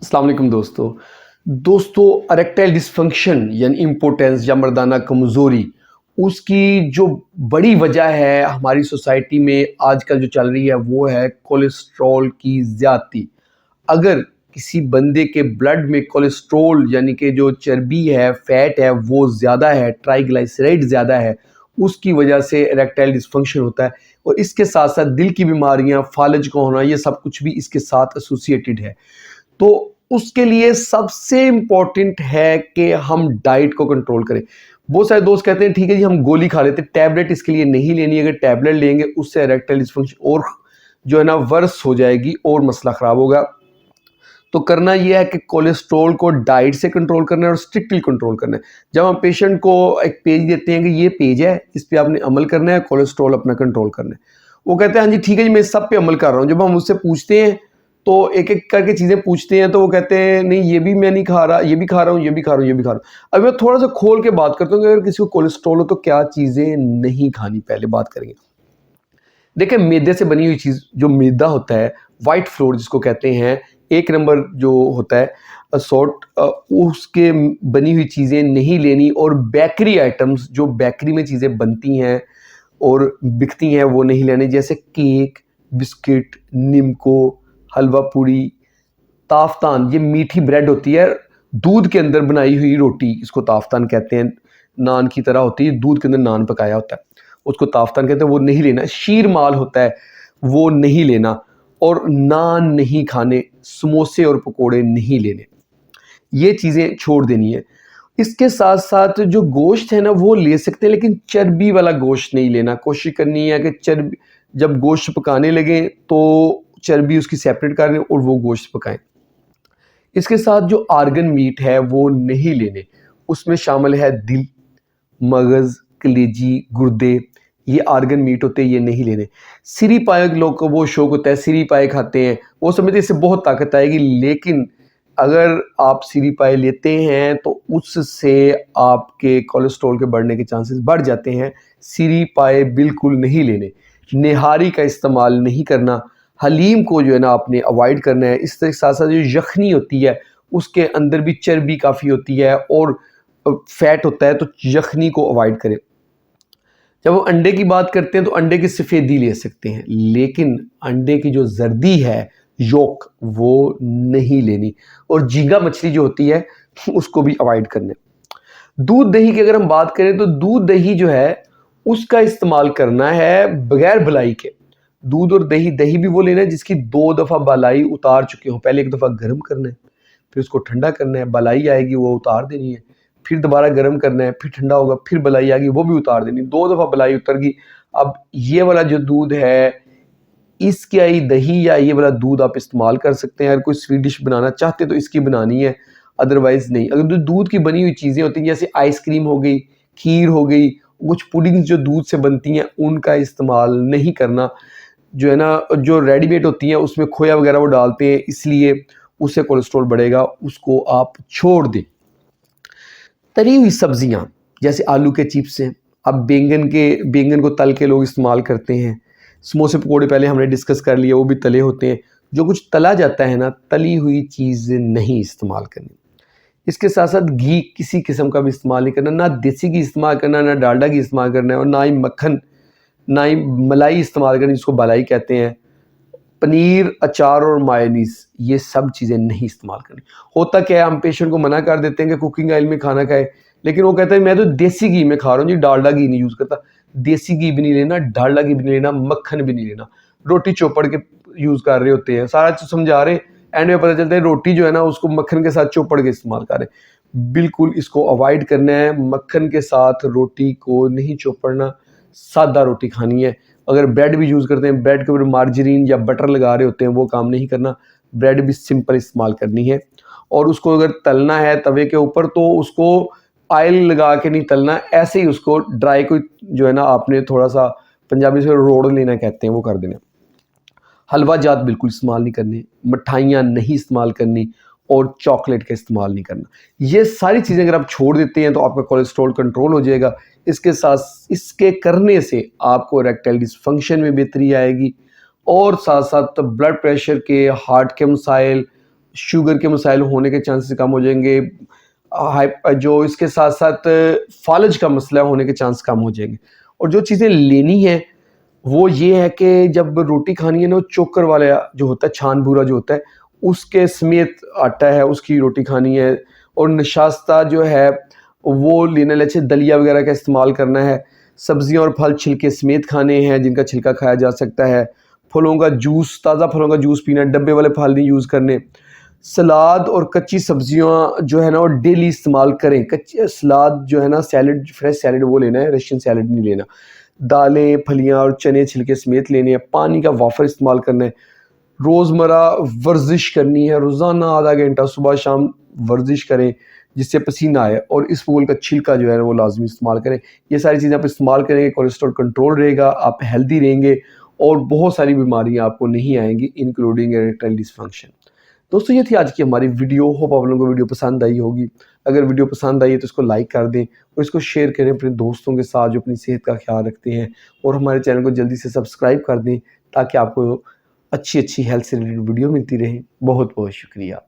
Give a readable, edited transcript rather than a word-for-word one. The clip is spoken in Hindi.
अस्सलाम वालेकुम दोस्तों इरेक्टाइल डिसफंक्शन यानी इम्पोर्टेंस या मर्दाना कमज़ोरी उसकी जो बड़ी वजह है हमारी सोसाइटी में आजकल जो चल रही है वो है कोलेस्ट्रॉल की ज़्यादती। अगर किसी बंदे के ब्लड में कोलेस्ट्रॉल यानी कि जो चर्बी है, फैट है वो ज़्यादा है, ट्राइग्लिसराइड ज़्यादा है, उसकी वजह से इरेक्टाइल डिसफंक्शन होता है। और इसके साथ साथ दिल की बीमारियां, फालज का होना, ये सब कुछ भी इसके साथ एसोसिएटेड है। तो उसके लिए सबसे इम्पॉर्टेंट है कि हम डाइट को कंट्रोल करें। बहुत सारे दोस्त कहते हैं ठीक है जी हम गोली खा लेते हैं, टैबलेट इसके लिए नहीं लेनी। अगर टैबलेट लेंगे उससे इरेक्टाइल डिसफंक्शन और जो है ना वर्स हो जाएगी और मसला ख़राब होगा। तो करना यह है कि कोलेस्ट्रॉल को डाइट से कंट्रोल करना है और स्ट्रिक्टली कंट्रोल करना है। जब हम पेशेंट को एक पेज देते हैं कि ये पेज है, इस पर आपने अमल करना है, कोलेस्ट्रॉल अपना कंट्रोल करना है, वो कहते हैं हाँ जी ठीक है जी मैं सब पे अमल कर रहा हूँ। जब हम उससे पूछते हैं तो एक एक करके चीज़ें पूछते हैं तो वो कहते हैं नहीं ये भी मैं नहीं खा रहा, ये भी खा रहा हूँ, ये भी खा रहा हूँ, ये भी खा रहा हूँ। अब मैं थोड़ा सा खोल के बात करता हूँ कि अगर किसी को कोलेस्ट्रॉल हो तो क्या चीज़ें नहीं खानी, पहले बात करेंगे। देखिए मैदे से बनी हुई चीज़, जो मैदा होता है, वाइट फ्लोर जिसको कहते हैं, एक नंबर जो होता है सॉर्ट, उसके बनी हुई चीज़ें नहीं लेनी। और बेकरी आइटम्स, जो बेकरी में चीज़ें बनती हैं और बिकती हैं वो नहीं लेने, जैसे केक, बिस्किट, निमको, हलवा पूड़ी, ताफ़तान, ये मीठी ब्रेड होती है, दूध के अंदर बनाई हुई रोटी, इसको ताफ़तान कहते हैं। नान की तरह होती है, दूध के अंदर नान पकाया होता है, उसको ताफ़तान कहते हैं, वो नहीं लेना। शीर माल होता है वो नहीं लेना। और नान नहीं खाने, समोसे और पकोड़े नहीं लेने, ये चीज़ें छोड़ देनी है। इसके साथ साथ जो गोश्त है ना वो ले सकते हैं, लेकिन चर्बी वाला गोश्त नहीं लेना। कोशिश करनी है कि चर्बी, जब गोश्त पकाने लगे तो चर्बी उसकी सेपरेट कर लें और वो गोश्त पकाएं। इसके साथ जो आर्गन मीट है वो नहीं लेने, उसमें शामिल है दिल, मगज़, कलेजी, गुर्दे, ये आर्गन मीट होते हैं, ये नहीं लेने। सिरी पाए लोग को वो शौक होता है, सिरी पाए खाते हैं, वो समझते हैं इससे बहुत ताकत आएगी, लेकिन अगर आप सिरी पाए लेते हैं तो उससे आपके कोलेस्ट्रॉल के बढ़ने के चांसेस बढ़ जाते हैं। सिरी पाए बिल्कुल नहीं लेने। निहारी का इस्तेमाल नहीं करना। हलीम को जो है ना आपने अवॉइड करना है। इस तरह साथ साथ जो यखनी होती है उसके अंदर भी चर्बी काफ़ी होती है और फैट होता है, तो यखनी को अवॉइड करें। जब हम अंडे की बात करते हैं तो अंडे की सफ़ेदी ले सकते हैं, लेकिन अंडे की जो जर्दी है, योक, वो नहीं लेनी। और झींगा मछली जो होती है उसको भी अवॉइड करना है। दूध दही की अगर हम बात करें तो दूध दही जो है उसका इस्तेमाल करना है बगैर बलाई के। दूध और दही, दही भी वो लेना है जिसकी 2 दफ़ा बलाई उतार चुके हो। पहले एक दफ़ा गर्म करना है, फिर उसको ठंडा करना है, बलाई आएगी वो उतार देनी है, फिर दोबारा गर्म करना है, फिर ठंडा होगा, फिर बलाई आएगी वो भी उतार देनी, 2 दफ़ा बलाई उतर गई। अब ये वाला जो दूध है, इसकी आई दही या ये वाला दूध आप इस्तेमाल कर सकते हैं। अगर कोई स्वीट डिश बनाना चाहते तो इसकी बनानी है, अदरवाइज़ नहीं। अगर दूध की बनी हुई चीज़ें होती हैं जैसे आइसक्रीम हो गई, खीर हो गई, कुछ पुडिंग्स जो दूध से बनती हैं उनका इस्तेमाल नहीं करना। जो है ना जो रेडीमेड होती हैं उसमें खोया वगैरह वो डालते हैं, इसलिए उससे कोलेस्ट्रॉल बढ़ेगा, उसको आप छोड़ दें। तली हुई सब्जियां जैसे आलू के चिप्स हैं, अब बैंगन को तल के लोग इस्तेमाल करते हैं। समोसे पकोड़े पहले हमने डिस्कस कर लिया, वो भी तले होते हैं। जो कुछ तला जाता है ना, तली हुई चीज़ नहीं इस्तेमाल करनी। इसके साथ साथ घी किसी किस्म का भी इस्तेमाल नहीं करना, ना देसी घी इस्तेमाल करना, ना डालडा घी इस्तेमाल करना है, और ना ही मक्खन, ना ही मलाई इस्तेमाल करनी जिसको मलाई कहते हैं। पनीर, अचार और मायोनीज़, ये सब चीज़ें नहीं इस्तेमाल करनी। होता क्या है, हम पेशेंट को मना कर देते हैं कि कुकिंग ऑयल में खाना खाए, लेकिन वो कहता है मैं तो देसी घी में खा रहा हूँ जी, डालडा घी नहीं यूज़ करता। देसी घी भी नहीं लेना, डालडा घी भी नहीं लेना, मक्खन भी नहीं लेना। रोटी चौपड़ के यूज़ कर रहे होते हैं, सारा चीज़ समझा रहे हैं, एंड में पता चलता है रोटी जो है ना उसको मक्खन के साथ चौपड़ के इस्तेमाल कर रहे हैं। बिल्कुल इसको अवॉइड करना है, मक्खन के साथ रोटी को नहीं चौपड़ना, सादा रोटी खानी है। अगर ब्रेड भी यूज़ करते हैं, ब्रेड के ऊपर मार्जरीन या बटर लगा रहे होते हैं, वो काम नहीं करना। ब्रेड भी सिंपल इस्तेमाल करनी है। और उसको अगर तलना है तवे के ऊपर तो उसको ऑयल लगा के नहीं तलना, ऐसे ही उसको ड्राई को जो है ना आपने थोड़ा सा, पंजाबी से रोड़ लेना कहते हैं, वो कर देना। हलवा जात बिल्कुल इस्तेमाल नहीं करनी, मिठाइयाँ नहीं इस्तेमाल करनी और चॉकलेट का इस्तेमाल नहीं करना। ये सारी चीज़ें अगर आप छोड़ देते हैं तो आपका कोलेस्ट्रॉल कंट्रोल हो जाएगा। इसके साथ, इसके करने से आपको इरेक्टाइल डिसफंक्शन में बेहतरी आएगी और साथ साथ ब्लड प्रेशर के, हार्ट के मसाइल शुगर के मसाइल होने के चांसेस कम हो जाएंगे, जो इसके साथ साथ फालज का मसला होने के चांस कम हो जाएंगे। और जो चीज़ें लेनी है वो ये है कि जब रोटी खानी है ना, चोकर वाला जो होता है, छान भूरा जो होता है, उसके समेत आटा है, उसकी रोटी खानी है। और नशास्ता जो है वो लेना, जैसे दलिया वगैरह का इस्तेमाल करना है। सब्जियां और फल छिलके समेत खाने हैं, जिनका छिलका खाया जा सकता है। फलों का जूस, ताज़ा फलों का जूस पीना, डब्बे वाले फल नहीं यूज़ करने। सलाद और कच्ची सब्जियां जो है ना वो डेली इस्तेमाल करें। कच्ची सलाद जो है ना, सैलड, फ्रेश सैलड वो लेना है, रशियन सैलड नहीं लेना। दालें, फलियां और चने छिलके समेत लेने हैं। पानी का वाफर इस्तेमाल करना है। रोज़मर्रा वर्जिश करनी है, रोज़ाना आधा घंटा सुबह शाम वर्जिश करें जिससे पसीना आए। और इस फूल का छिलका जो है वो लाजमी इस्तेमाल करें। ये सारी चीज़ें आप इस्तेमाल करेंगे, कोलेस्ट्रॉल कंट्रोल रहेगा, आप हेल्दी रहेंगे और बहुत सारी बीमारियां आपको नहीं आएंगी, इंक्लूडिंग इरेक्टाइल डिसफंक्शन। दोस्तों, ये थी आज की हमारी वीडियो। होप आप लोगों को वीडियो पसंद आई होगी। अगर वीडियो पसंद आई है तो इसको लाइक कर दें और इसको शेयर करें अपने दोस्तों के साथ जो अपनी सेहत का ख्याल रखते हैं। और हमारे चैनल को जल्दी से सब्सक्राइब कर दें ताकि आपको अच्छी अच्छी हेल्थ से रिलेटेड वीडियो मिलती रहे। बहुत बहुत शुक्रिया।